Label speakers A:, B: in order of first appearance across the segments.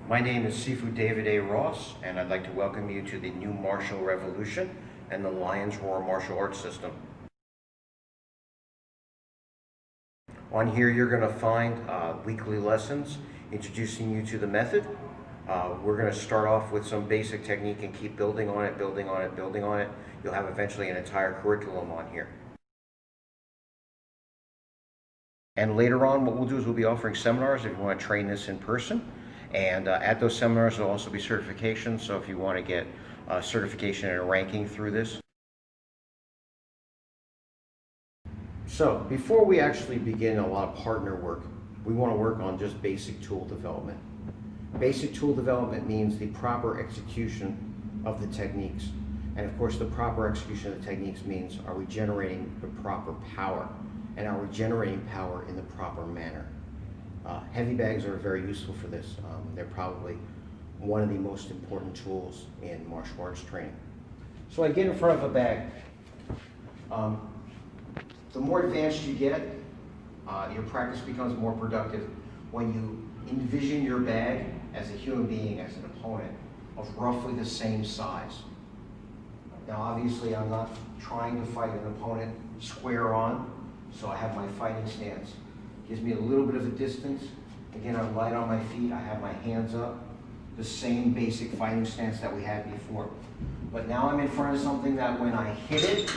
A: My name is Sifu David A. Ross, and I'd like to welcome you to the new martial revolution and the Lion's Roar martial arts system. On here you're going to find weekly lessons introducing you to the method. We're going to start off with some basic technique and keep building on it, building on it, building on it. You'll have eventually an entire curriculum on here. And later on, what we'll do is we'll be offering seminars if you want to train this in person. And at those seminars, there'll also be certifications. So if you want to get certification and a ranking through this. So before we actually begin a lot of partner work, we want to work on just basic tool development. Basic tool development means the proper execution of the techniques. And of course, the proper execution of the techniques means, are we generating the proper power? And are we generating power in the proper manner? Heavy bags are very useful for this. They're probably one of the most important tools in martial arts training. So I get in front of a bag. The more advanced you get, your practice becomes more productive when you envision your bag as a human being, as an opponent of roughly the same size. Now obviously I'm not trying to fight an opponent square on, so I have my fighting stance. Gives me a little bit of a distance. Again, I'm light on my feet, I have my hands up. The same basic fighting stance that we had before. But now I'm in front of something that when I hit it,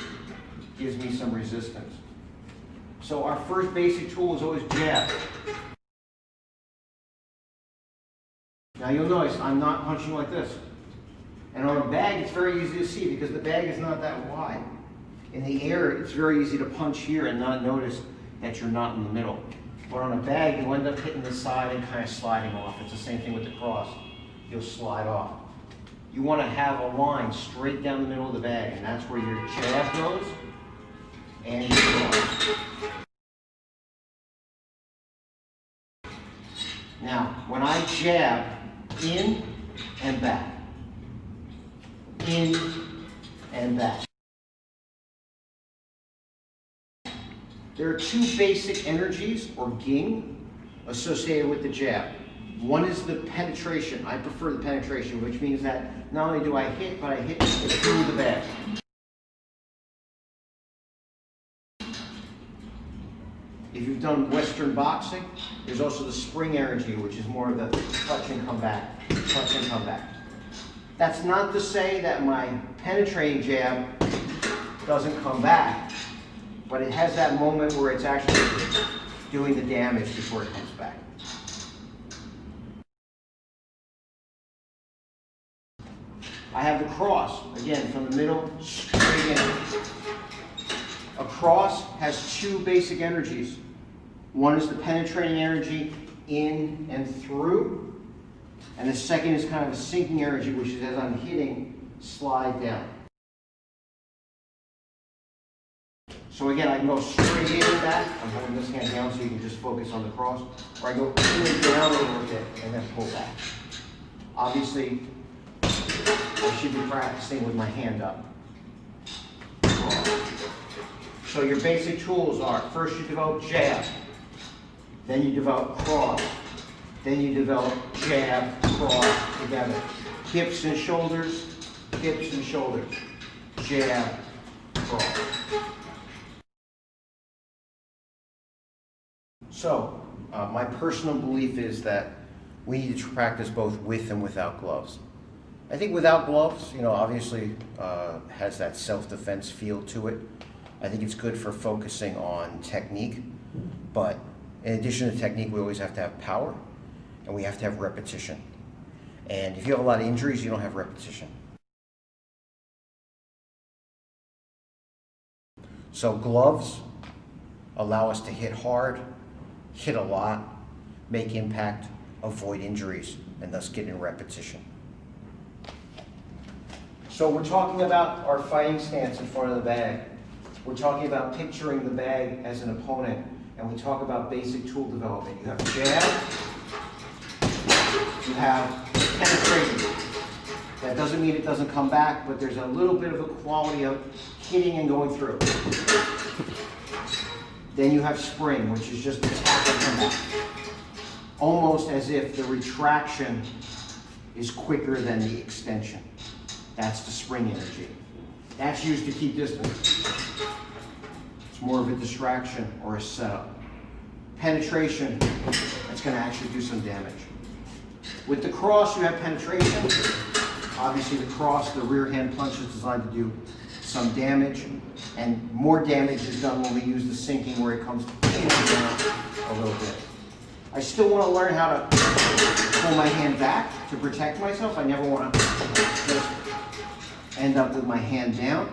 A: gives me some resistance. So our first basic tool is always jab. Now you'll notice I'm not punching like this. And on a bag, it's very easy to see because the bag is not that wide. In the air, it's very easy to punch here and not notice that you're not in the middle. But on a bag, you end up hitting the side and kind of sliding off. It's the same thing with the cross. You'll slide off. You want to have a line straight down the middle of the bag, and that's where your jab goes and your cross. Now, when I jab, in and back, in and back. There are two basic energies, or Gong, associated with the jab. One is the penetration. I prefer the penetration, which means that not only do I hit, but I hit through the bag. If you've done Western boxing, there's also the spring energy, which is more of the touch and come back, touch and come back. That's not to say that my penetrating jab doesn't come back, but it has that moment where it's actually doing the damage before it comes back. I have the cross, again, from the middle, straight in. A cross has two basic energies. One is the penetrating energy in and through, and the second is kind of a sinking energy, which is as I'm hitting, slide down. So again, I can go straight in and back. I'm holding this hand down so you can just focus on the cross. Or I go in and down a little bit and then pull back. Obviously, I should be practicing with my hand up. So your basic tools are, first you develop jab, then you develop cross, then you develop jab, cross together. Hips and shoulders, jab, cross. So, my personal belief is that we need to practice both with and without gloves. I think without gloves, obviously has that self-defense feel to it. I think it's good for focusing on technique, but in addition to technique, we always have to have power, and we have to have repetition. And if you have a lot of injuries, you don't have repetition. So gloves allow us to hit hard, hit a lot, make impact, avoid injuries, and thus get in repetition. So we're talking about our fighting stance in front of the bag. We're talking about picturing the bag as an opponent, and we talk about basic tool development. You have jab, you have penetration. That doesn't mean it doesn't come back, but there's a little bit of a quality of hitting and going through. Then you have spring, which is just attack and come back. Almost as if the retraction is quicker than the extension. That's the spring energy. That's used to keep distance. It's more of a distraction or a setup. Penetration, that's going to actually do some damage. With the cross, you have penetration. Obviously, the cross, the rear hand punch is designed to do some damage, and more damage is done when we use the sinking, where it comes in and down a little bit. I still want to learn how to pull my hand back to protect myself. I never want to just end up with my hand down.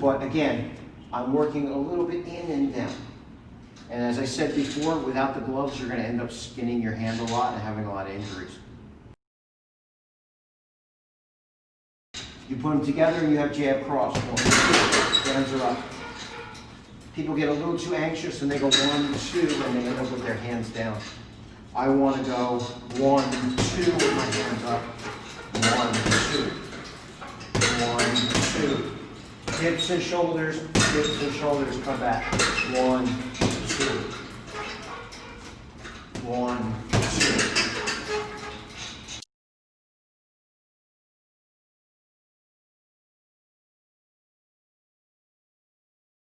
A: But again, I'm working a little bit in and down. And as I said before, without the gloves, you're going to end up skinning your hand a lot and having a lot of injuries. You put them together and you have jab cross. Hands are up. People get a little too anxious and they go 1, 2, and they end up with their hands down. I want to go 1, 2 with my hands up. 1, 2. 1, 2. Hips and shoulders, come back. 1,